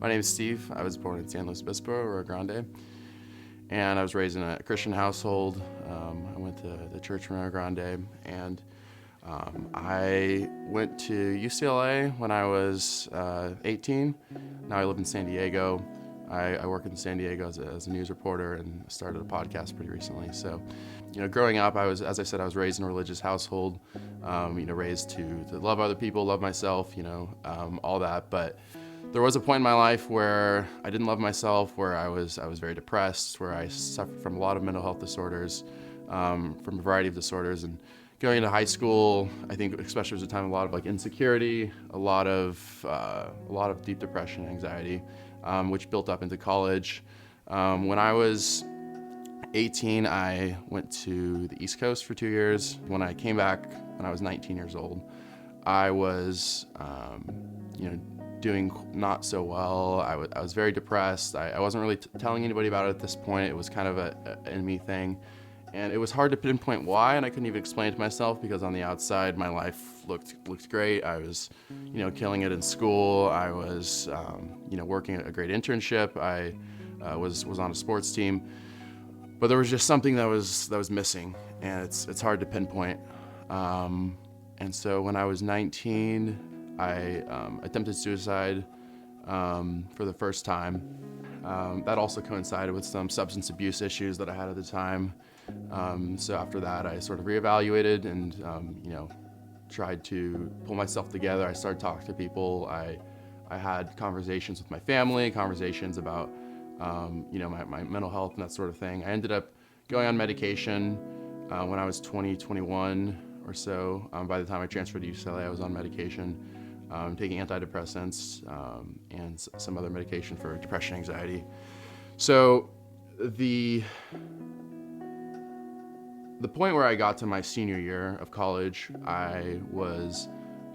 My name is Steve. I was born in San Luis Obispo, Rio Grande, and I was raised in a Christian household. I went to the church in Rio Grande, and I went to UCLA when I was 18. Now I live in San Diego. I work in San Diego as a news reporter and started a podcast pretty recently. So, growing up, as I said, I was raised in a religious household. Raised to love other people, love myself, all that. But there was a point in my life where I didn't love myself, where I was very depressed, where I suffered from a lot of mental health disorders, from a variety of disorders. And going into high school, I think especially was a time of a lot of insecurity, a lot of deep depression, anxiety, which built up into college. When I was 18, I went to the East Coast for 2 years. When I came back when I was 19 years old, I was, doing not so well. I was very depressed. I wasn't really telling anybody about it at this point. It was kind of an in me thing. And it was hard to pinpoint why, and I couldn't even explain it to myself because on the outside, my life looked great. I was, killing it in school. I was, working a great internship. I was on a sports team, but there was just something that was missing, and it's hard to pinpoint. And so when I was 19, I attempted suicide for the first time. That also coincided with some substance abuse issues that I had at the time. So after that, I sort of reevaluated and, tried to pull myself together. I started talking to people. I had conversations with my family, conversations about, my mental health and that sort of thing. I ended up going on medication when I was 21 or so. By the time I transferred to UCLA, I was on medication, taking antidepressants and some other medication for depression, anxiety. So the point where I got to my senior year of college, I was,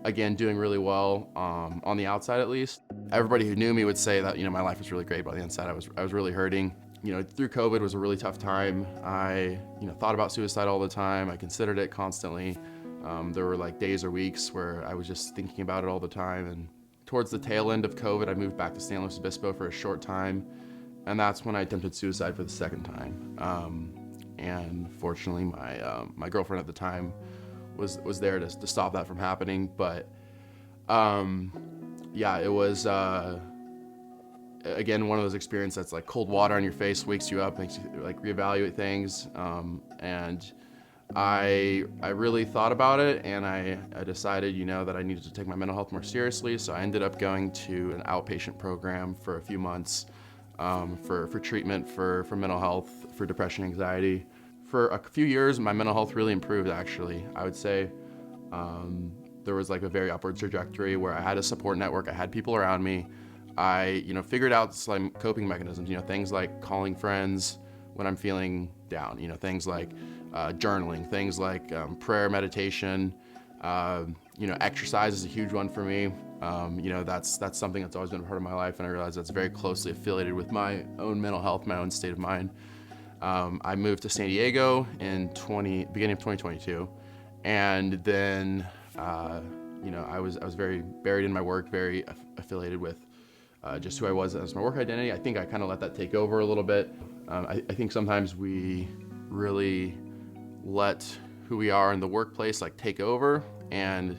again, doing really well on the outside at least. Everybody who knew me would say that, my life was really great, but on the inside I was really hurting. Through COVID was a really tough time. I, thought about suicide all the time. I considered it constantly. There were days or weeks where I was just thinking about it all the time. And towards the tail end of COVID, I moved back to San Luis Obispo for a short time. And that's when I attempted suicide for the second time. And fortunately, my girlfriend at the time was there to stop that from happening. But it was again one of those experiences that's like cold water on your face, wakes you up, makes you reevaluate things. And I really thought about it, and I decided that I needed to take my mental health more seriously. So I ended up going to an outpatient program for a few months. For treatment for mental health, for depression, anxiety. For a few years, my mental health really improved, actually. I would say there was a very upward trajectory where I had a support network, I had people around me. I, figured out some coping mechanisms, things like calling friends when I'm feeling down, things like journaling, things like prayer, meditation. Exercise is a huge one for me. That's something that's always been a part of my life, and I realize that's very closely affiliated with my own mental health, my own state of mind. I moved to San Diego in beginning of 2022, and then I was very buried in my work, very affiliated with just who I was as my work identity. I think I kind of let that take over a little bit. I think sometimes we really let who we are in the workplace take over, and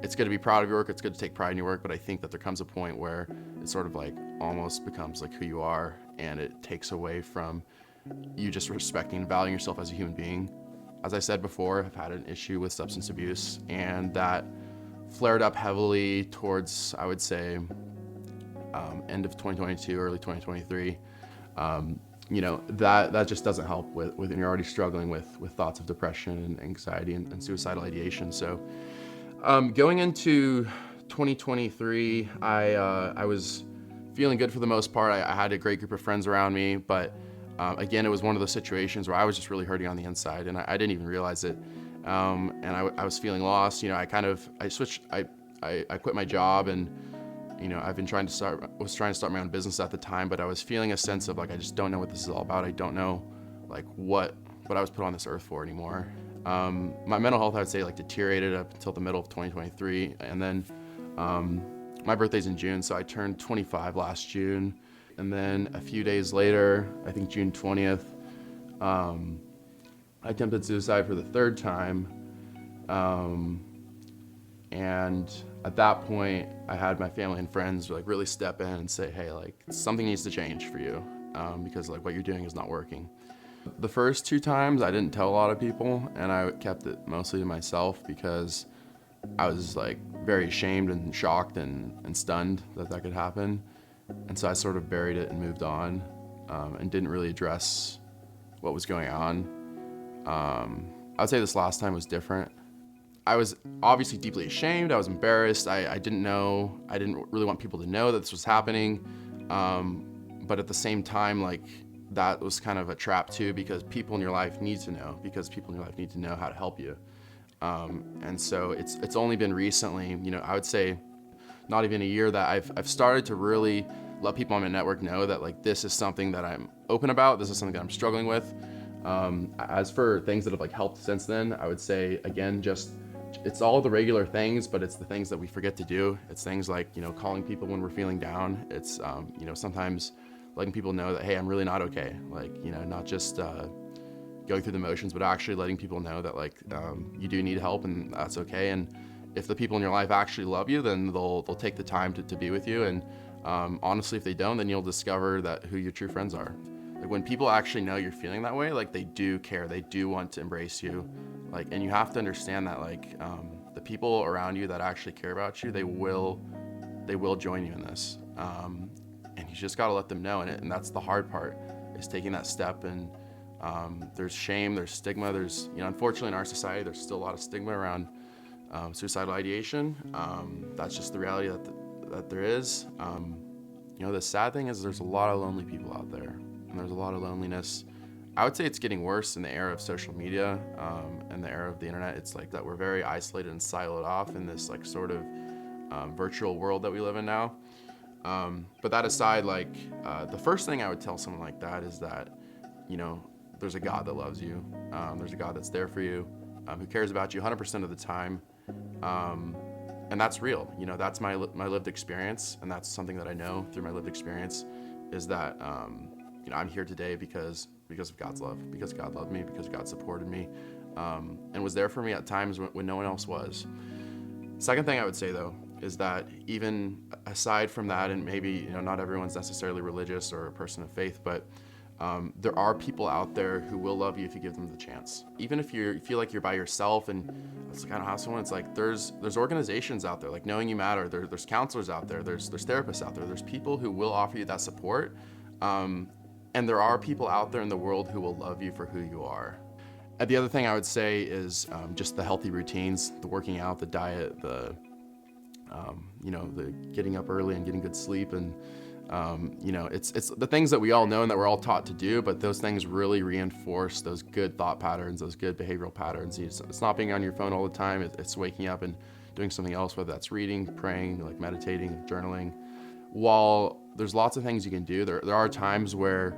it's good to be proud of your work, it's good to take pride in your work, but I think that there comes a point where it sort of almost becomes who you are, and it takes away from you just respecting and valuing yourself as a human being. As I said before, I've had an issue with substance abuse, and that flared up heavily towards, I would say, end of 2022, early 2023. That just doesn't help when you're already struggling with thoughts of depression and anxiety and suicidal ideation. So going into 2023, I was feeling good for the most part. I had a great group of friends around me, but again, it was one of those situations where I was just really hurting on the inside, and I didn't even realize it. And I was feeling lost. I quit my job, and I've been trying to start my own business at the time, but I was feeling a sense of I just don't know what this is all about. I don't know what I was put on this earth for anymore. My mental health, I would say, deteriorated up until the middle of 2023, and then My birthday's in June, so I turned 25 last June. And then a few days later, I think June 20th, I attempted suicide for the third time. And at that point, I had my family and friends like really step in and say, hey, like something needs to change for you, because like what you're doing is not working. The first 2 times I didn't tell a lot of people, and I kept it mostly to myself because I was like very ashamed and shocked and stunned that could happen. And so I sort of buried it and moved on, and didn't really address what was going on. I would say this last time was different. I was obviously deeply ashamed. I was embarrassed. I didn't know. I didn't really want people to know that this was happening. But at the same time, like that was kind of a trap too, because people in your life need to know. Because people in your life need to know how to help you. And so it's only been recently, you know, I would say not even a year, that I've started to really let people on my network know that like this is something that I'm open about. This is something that I'm struggling with. As for things that have like helped since then, I would say again, just it's all the regular things, but it's the things that we forget to do. It's things like, you know, calling people when we're feeling down. It's, you know, sometimes letting people know that, hey, I'm really not okay. Like, you know, not just going through the motions, but actually letting people know that like you do need help and that's okay. And if the people in your life actually love you, then they'll take the time to be with you. And honestly, if they don't, then you'll discover that who your true friends are. Like when people actually know you're feeling that way, like they do care, they do want to embrace you. Like, and you have to understand that like the people around you that actually care about you, they will join you in this. And you just got to let them know. And that's the hard part, is taking that step. And there's shame, there's stigma, there's, you know, unfortunately in our society, there's still a lot of stigma around suicidal ideation. That's just the reality that there is. You know, the sad thing is there's a lot of lonely people out there, and there's a lot of loneliness. I would say it's getting worse in the era of social media and the era of the internet. It's like that we're very isolated and siloed off in this like sort of virtual world that we live in now. But that aside, like the first thing I would tell someone like that is that, you know, there's a God that loves you. There's a God that's there for you, who cares about you 100% of the time. And that's real. You know, that's my lived experience, and that's something that I know through my lived experience, is that you know, I'm here today because of God's love, because God loved me, because God supported me, and was there for me at times when no one else was. Second thing I would say though is that even aside from that, and maybe, you know, not everyone's necessarily religious or a person of faith, but there are people out there who will love you if you give them the chance. Even if you feel like you're by yourself and it's kind of how someone, it's like there's organizations out there like Knowing You Matter, there's counselors out there, there's therapists out there, there's people who will offer you that support, and there are people out there in the world who will love you for who you are. And the other thing I would say is just the healthy routines, the working out, the diet, the you know, the getting up early and getting good sleep, and you know, it's the things that we all know and that we're all taught to do, but those things really reinforce those good thought patterns, those good behavioral patterns. It's not being on your phone all the time. It's waking up and doing something else, whether that's reading, praying, like meditating, journaling. While there's lots of things you can do, there are times where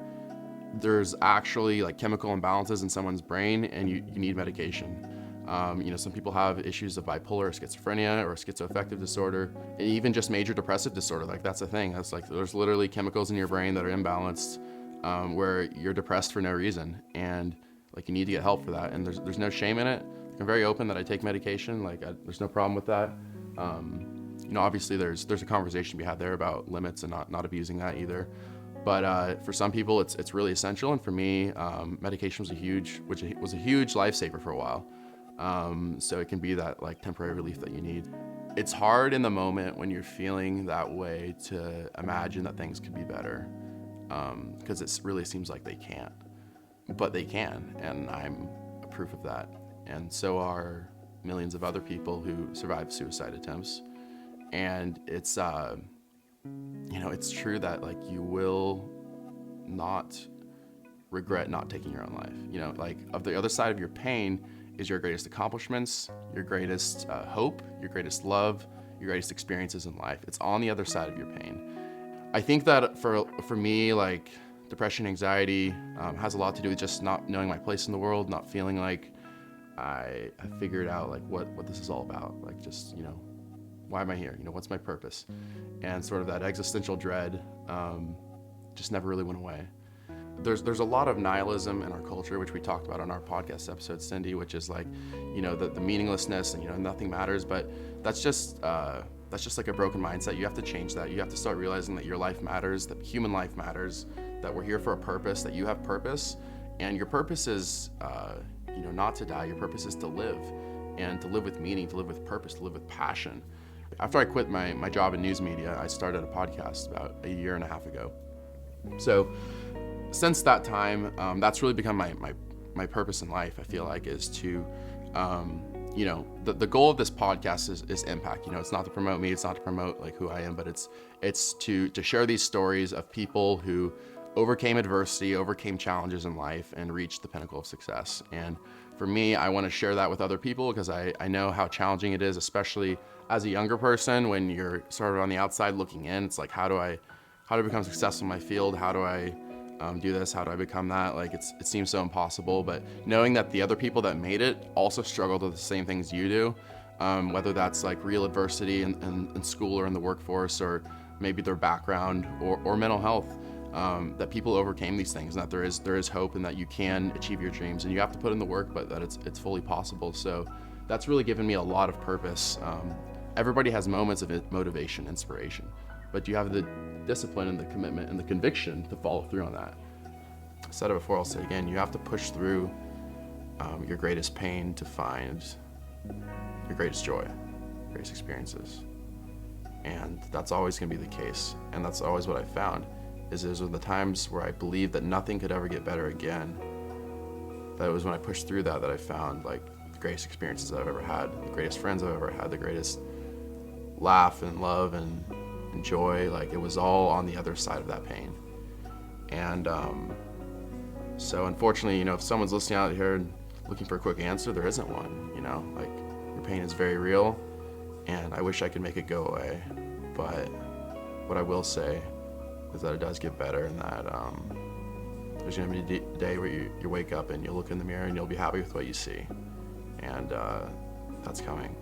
there's actually like chemical imbalances in someone's brain and you need medication. You know, some people have issues of bipolar or schizophrenia or schizoaffective disorder, and even just major depressive disorder. Like that's a thing. That's like there's literally chemicals in your brain that are imbalanced, where you're depressed for no reason, and like you need to get help for that. And there's no shame in it. I'm very open that I take medication. Like there's no problem with that. You know, obviously there's a conversation to be had there about limits and not abusing that either. But for some people, it's really essential. And for me, medication was a huge lifesaver for a while. So it can be that like temporary relief that you need. It's hard in the moment when you're feeling that way to imagine that things could be better, because it really seems like they can't, but they can, and I'm a proof of that. And so are millions of other people who survive suicide attempts. And it's, you know, it's true that like you will not regret not taking your own life. You know, like of the other side of your pain is your greatest accomplishments, your greatest hope, your greatest love, your greatest experiences in life. It's on the other side of your pain. I think that for me, like depression, anxiety has a lot to do with just not knowing my place in the world, not feeling like I figured out like what this is all about. Like just, you know, why am I here? What's my purpose? And sort of that existential dread just never really went away. There's a lot of nihilism in our culture, which we talked about on our podcast episode, Cindy, which is like, the meaninglessness and, nothing matters. But that's just like a broken mindset. You have to change that. You have to start realizing that your life matters, that human life matters, that we're here for a purpose, that you have purpose. And your purpose is, not to die. Your purpose is to live, and to live with meaning, to live with purpose, to live with passion. After I quit my job in news media, I started a podcast about a year and a half ago. So since that time, that's really become my purpose in life, I feel like, is to, the goal of this podcast is impact. It's not to promote me, it's not to promote like who I am, but it's to share these stories of people who overcame adversity, overcame challenges in life, and reached the pinnacle of success. And for me, I want to share that with other people because I know how challenging it is, especially as a younger person, when you're sort of on the outside looking in. It's like, how do I become successful in my field? How do I do this? How do I become that? Like, it seems so impossible, but knowing that the other people that made it also struggled with the same things you do, whether that's like real adversity in school or in the workforce, or maybe their background or mental health, that people overcame these things, and that there is hope, and that you can achieve your dreams, and you have to put in the work, but that it's fully possible. So that's really given me a lot of purpose. Everybody has moments of motivation, inspiration, but do you have the discipline and the commitment and the conviction to follow through on that? I said it before, I'll say it again, you have to push through your greatest pain to find your greatest joy, your greatest experiences. And that's always going to be the case, and that's always what I found, is when the times where I believed that nothing could ever get better again, that was when I pushed through that I found like the greatest experiences I've ever had, the greatest friends I've ever had, the greatest laugh and love and joy. Like, it was all on the other side of that pain. And so unfortunately, if someone's listening out here and looking for a quick answer, there isn't one. Like, your pain is very real, and I wish I could make it go away. But what I will say is that it does get better, and that there's going to be a day where you wake up and you'll look in the mirror and you'll be happy with what you see. And that's coming.